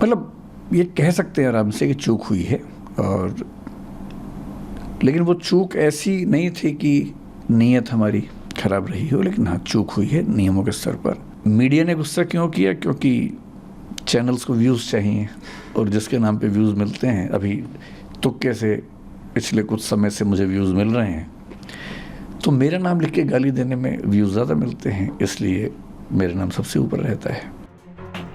मतलब ये कह सकते हैं आराम से कि चूक हुई है, और लेकिन वो चूक ऐसी नहीं थी कि नीयत हमारी ख़राब रही हो, लेकिन हाँ चूक हुई है नियमों के स्तर पर। मीडिया ने गुस्सा क्यों किया? क्योंकि चैनल्स को व्यूज़ चाहिए, और जिसके नाम पे व्यूज़ मिलते हैं, अभी तुक्के से पिछले कुछ समय से मुझे व्यूज़ मिल रहे हैं, तो मेरा नाम लिख के गाली देने में व्यूज़ ज़्यादा मिलते हैं, इसलिए मेरा नाम सबसे ऊपर रहता है।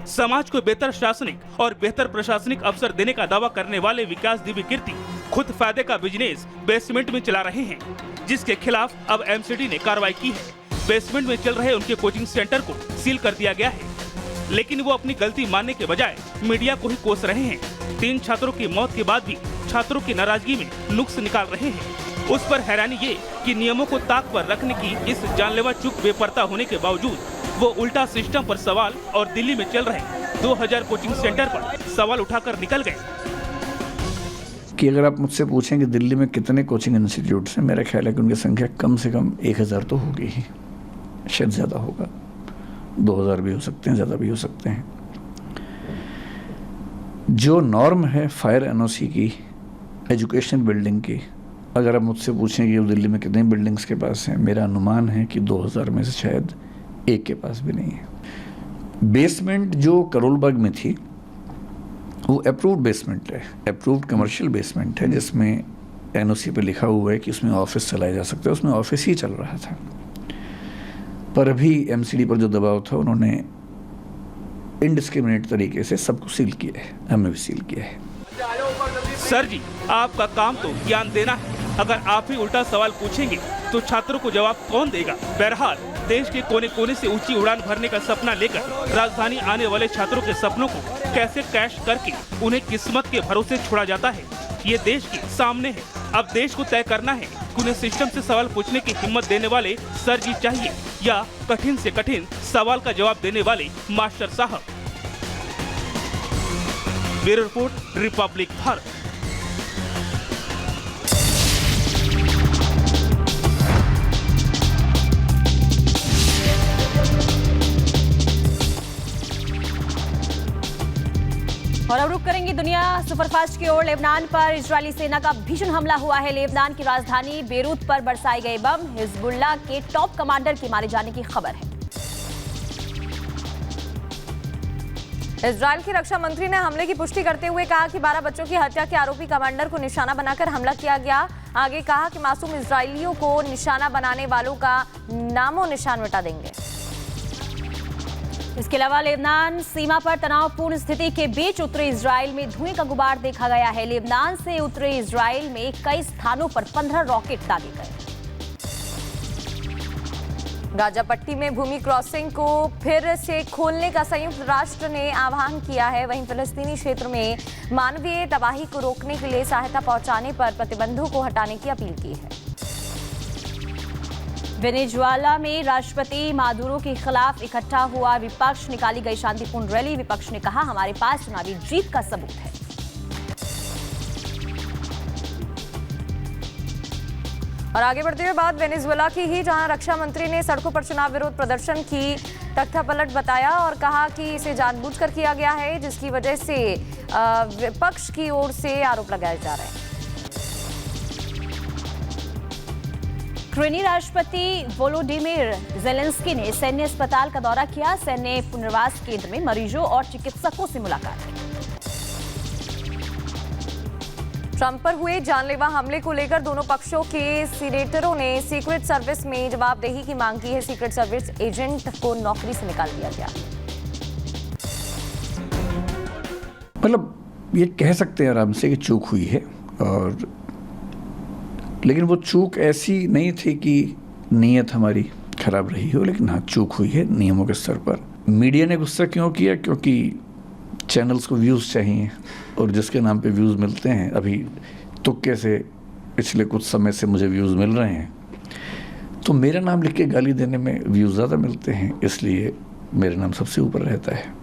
समाज को बेहतर शासनिक और बेहतर प्रशासनिक अवसर देने का दावा करने वाले विकास दिव्य कीर्ति खुद फायदे का बिजनेस बेसमेंट में चला रहे हैं, जिसके खिलाफ अब एमसीडी ने कार्रवाई की है। बेसमेंट में चल रहे उनके कोचिंग सेंटर को सील कर दिया गया है, लेकिन वो अपनी गलती मानने के बजाय मीडिया को ही कोस रहे हैं। 3 छात्रों की मौत के बाद भी छात्रों की नाराजगी में नुक्स निकाल रहे हैं। उस पर हैरानी ये कि नियमों को ताक पर रखने की इस जानलेवा चूक बेपरता होने के बावजूद वो उल्टा सिस्टम पर सवाल और दिल्ली में चल रहे 2000 कोचिंग सेंटर पर सवाल उठाकर निकल गए। कि अगर आप मुझसे पूछें कि दिल्ली में कितने कोचिंग इंस्टीट्यूट्स हैं, मेरा ख्याल है कि उनकी संख्या कम से कम 1000 तो होगी ही, शायद ज़्यादा होगा, 2000 भी हो सकते हैं, ज़्यादा भी हो सकते हैं। जो नॉर्म है फायर एनओसी की, एजुकेशन बिल्डिंग की, अगर आप मुझसे पूछें कि दिल्ली में कितनी बिल्डिंग्स के पास हैं, मेरा अनुमान है कि 2000 में से शायद एक के पास भी नहीं है। बेसमेंट जो करोल बाग में थी वो अप्रूव्ड बेसमेंट है, अप्रूव्ड कमर्शियल बेसमेंट है, जिसमें एनओसी पे लिखा हुआ है कि उसमें ऑफिस चलाया जा सकता है, उसमें ऑफिस ही चल रहा था। पर अभी एमसीडी पर जो दबाव था, उन्होंने इनडिस्क्रिमिनेट तरीके से सबको सील किया है, हमें भी सील किया है। सर जी, आपका काम तो ज्ञान देना है, अगर आप ही उल्टा सवाल पूछेंगे तो छात्रों को जवाब कौन देगा? बहरहाल देश के कोने कोने से ऊंची उड़ान भरने का सपना लेकर राजधानी आने वाले छात्रों के सपनों को कैसे कैश करके उन्हें किस्मत के भरोसे छोड़ा जाता है, ये देश के सामने है। अब देश को तय करना है कि उन्हें सिस्टम से सवाल पूछने की हिम्मत देने वाले सर जी चाहिए या कठिन से कठिन सवाल का जवाब देने वाले मास्टर साहब। Bureau report, Republic Bharat. और अब रुक करेंगे दुनिया सुपरफास्ट की ओर। लेबनान पर इजरायली सेना का भीषण हमला हुआ है। लेबनान की राजधानी बेरूत पर बरसाए गए बम, हिजबुल्लाह के टॉप कमांडर के मारे जाने की खबर है। इजरायल की रक्षा मंत्री ने हमले की पुष्टि करते हुए कहा कि 12 बच्चों की हत्या के आरोपी कमांडर को निशाना बनाकर हमला किया गया। आगे कहा कि मासूम इजरायलियों को निशाना बनाने वालों का नामो निशान मिटा देंगे। इसके अलावा लेबनान सीमा पर तनावपूर्ण स्थिति के बीच उत्तरी इजरायल में धुएं का गुबार देखा गया है। लेबनान से उत्तरी इजरायल में कई स्थानों पर 15 रॉकेट दागे गए। गाजा पट्टी में भूमि क्रॉसिंग को फिर से खोलने का संयुक्त राष्ट्र ने आह्वान किया है। वहीं फिलिस्तीनी क्षेत्र में मानवीय तबाही को रोकने के लिए सहायता पहुंचाने पर प्रतिबंधों को हटाने की अपील की है। वेनेजुएला में राष्ट्रपति मादुरो के खिलाफ इकट्ठा हुआ विपक्ष, निकाली गई शांतिपूर्ण रैली। विपक्ष ने कहा, हमारे पास चुनावी जीत का सबूत है। और आगे बढ़ते हुए बात वेनेजुएला की ही, जहां रक्षा मंत्री ने सड़कों पर चुनाव विरोध प्रदर्शन की तख्तापलट बताया और कहा कि इसे जानबूझकर किया गया है, जिसकी वजह से विपक्ष की ओर से आरोप लगाए जा रहे हैं। यूक्रेनी राष्ट्रपति वोलोडिमिर जेलेंस्की ने सैन्य अस्पताल का दौरा किया। सैन्य पुनर्वास केंद्र में मरीजों और चिकित्सकों से मुलाकात की। ट्रंप पर हुए जानलेवा हमले को लेकर दोनों पक्षों के सीनेटरों ने सीक्रेट सर्विस में जवाबदेही की मांग की है। सीक्रेट सर्विस एजेंट को नौकरी से निकाल दिया गया। मतलब ये कह सकते हैं आराम से कि चूक हुई है, और लेकिन वो चूक ऐसी नहीं थी कि नीयत हमारी खराब रही हो, लेकिन हाँ चूक हुई है नियमों के स्तर पर। मीडिया ने गुस्सा क्यों किया? क्योंकि चैनल्स को व्यूज़ चाहिए, और जिसके नाम पे व्यूज़ मिलते हैं, अभी तुक्के से पिछले कुछ समय से मुझे व्यूज़ मिल रहे हैं, तो मेरा नाम लिख के गाली देने में व्यूज़ ज़्यादा मिलते हैं, इसलिए मेरा नाम सबसे ऊपर रहता है।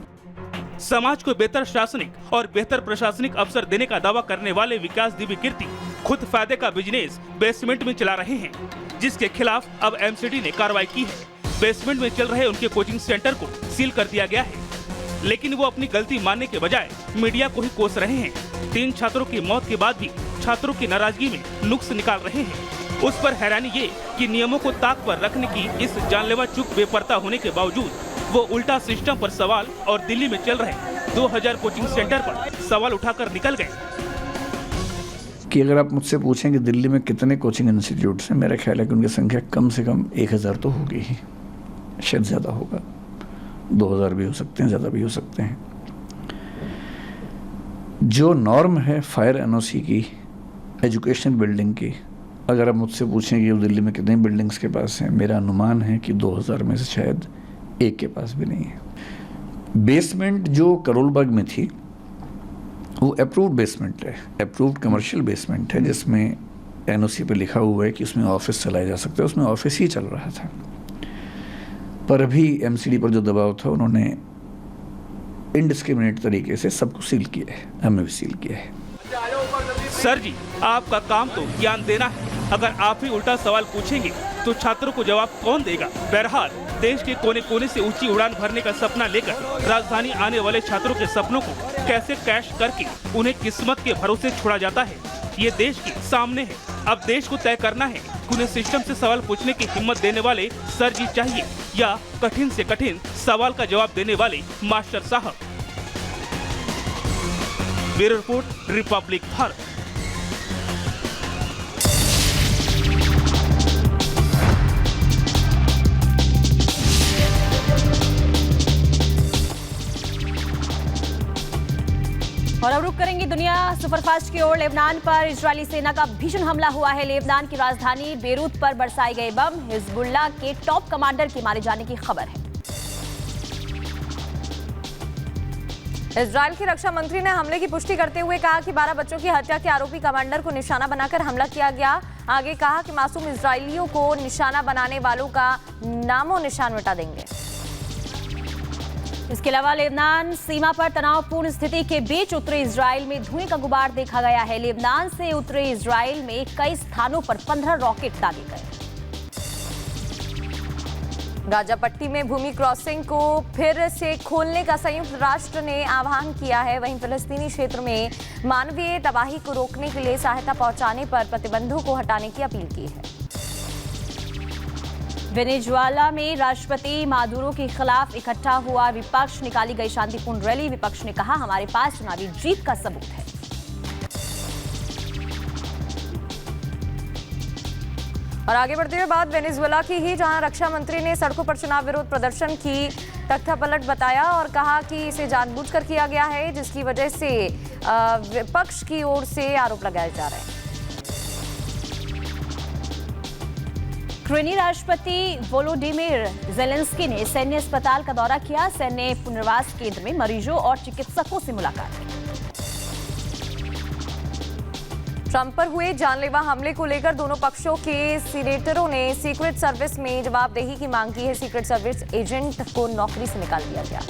समाज को बेहतर शासनिक और बेहतर प्रशासनिक अवसर देने का दावा करने वाले विकास दिव्य कीर्ति खुद फायदे का बिजनेस बेसमेंट में चला रहे हैं, जिसके खिलाफ अब एमसीडी ने कार्रवाई की है। बेसमेंट में चल रहे उनके कोचिंग सेंटर को सील कर दिया गया है। लेकिन वो अपनी गलती मानने के बजाय मीडिया को ही कोस रहे हैं। 3 छात्रों की मौत के बाद भी छात्रों की नाराजगी में नुक्स निकाल रहे हैं। उस पर हैरानी ये कि नियमों को ताक पर रखने की इस जानलेवा चूक बेपरता होने के बावजूद वो उल्टा सिस्टम पर सवाल और दिल्ली में चल रहे 2000 कोचिंग सेंटर पर सवाल उठाकर निकल गए। कि अगर आप मुझसे पूछें कि दिल्ली में कितने कोचिंग इंस्टीट्यूट्स हैं, मेरा ख्याल है कि उनकी संख्या कम से कम 1000 तो होगी ही, शायद ज़्यादा होगा, 2000 भी हो सकते हैं, ज़्यादा भी हो सकते हैं। जो नॉर्म है फायर एनओसी की, एजुकेशन बिल्डिंग की, अगर आप मुझसे पूछें कि दिल्ली में कितनी बिल्डिंग्स के पास हैं, मेरा अनुमान है कि 2000 में से शायद एक के पास भी नहीं है। बेसमेंट जो करोल बाग में थी वो अप्रूव्ड बेसमेंट है, अप्रूव्ड कमर्शियल बेसमेंट है, जिसमें एनओसी पे लिखा हुआ है कि उसमें ऑफिस चलाया जा सकता है। उसमें ऑफिस ही चल रहा था, पर अभी एमसीडी पर जो दबाव था उन्होंने इनडिस्क्रिमिनेट तरीके से सबको सील किया है, हमें भी सील किया है। सर जी, आपका काम तो ज्ञान देना है, अगर आप ही उल्टा सवाल पूछेंगे तो छात्रों को जवाब कौन देगा। बहरहाल देश के कोने कोने से ऊंची उड़ान भरने का सपना लेकर राजधानी आने वाले छात्रों के सपनों को कैसे कैश करके उन्हें किस्मत के भरोसे छोड़ा जाता है, ये देश के सामने है। अब देश को तय करना है कि उन्हें सिस्टम से सवाल पूछने की हिम्मत देने वाले सर जी चाहिए या कठिन से कठिन सवाल का जवाब देने वाले मास्टर साहब। Bureau report, Republic Bharat. और अब रुक करेंगे दुनिया सुपरफास्ट की ओर। लेबनान पर इजरायली सेना का भीषण हमला हुआ है। लेबनान की राजधानी बेरूत पर बरसाए गए बम, हिजबुल्लाह के टॉप कमांडर के मारे जाने की खबर है। इजरायल की रक्षा मंत्री ने हमले की पुष्टि करते हुए कहा कि 12 बच्चों की हत्या के आरोपी कमांडर को निशाना बनाकर हमला किया गया। आगे कहा कि मासूम इजरायलियों को निशाना बनाने वालों का नामो निशान मिटा देंगे। इसके अलावा लेबनान सीमा पर तनावपूर्ण स्थिति के बीच उत्तरी इजराइल में धुएं का गुबार देखा गया है। लेबनान से उत्तरी इजराइल में कई स्थानों पर 15 रॉकेट दागे गए। गाजा पट्टी में भूमि क्रॉसिंग को फिर से खोलने का संयुक्त राष्ट्र ने आह्वान किया है। वहीं फिलिस्तीनी क्षेत्र में मानवीय तबाही को रोकने के लिए सहायता पहुंचाने पर प्रतिबंधों को हटाने की अपील की है। वेनेजुएला में राष्ट्रपति मादुरो के खिलाफ इकट्ठा हुआ विपक्ष, निकाली गई शांतिपूर्ण रैली। विपक्ष ने कहा, हमारे पास चुनावी जीत का सबूत है। और आगे बढ़ते हुए बात वेनेजुएला की ही, जहां रक्षा मंत्री ने सड़कों पर चुनाव विरोध प्रदर्शन की तख्तापलट बताया और कहा कि इसे जानबूझकर किया गया है, जिसकी वजह से विपक्ष की ओर से आरोप लगाए जा रहे हैं। यूक्रेनी राष्ट्रपति वोलोडिमिर जेलेंस्की ने सैन्य अस्पताल का दौरा किया। सैन्य पुनर्वास केंद्र में मरीजों और चिकित्सकों से मुलाकात की। ट्रंप पर हुए जानलेवा हमले को लेकर दोनों पक्षों के सीनेटरों ने सीक्रेट सर्विस में जवाबदेही की मांग की है। सीक्रेट सर्विस एजेंट को नौकरी से निकाल दिया गया।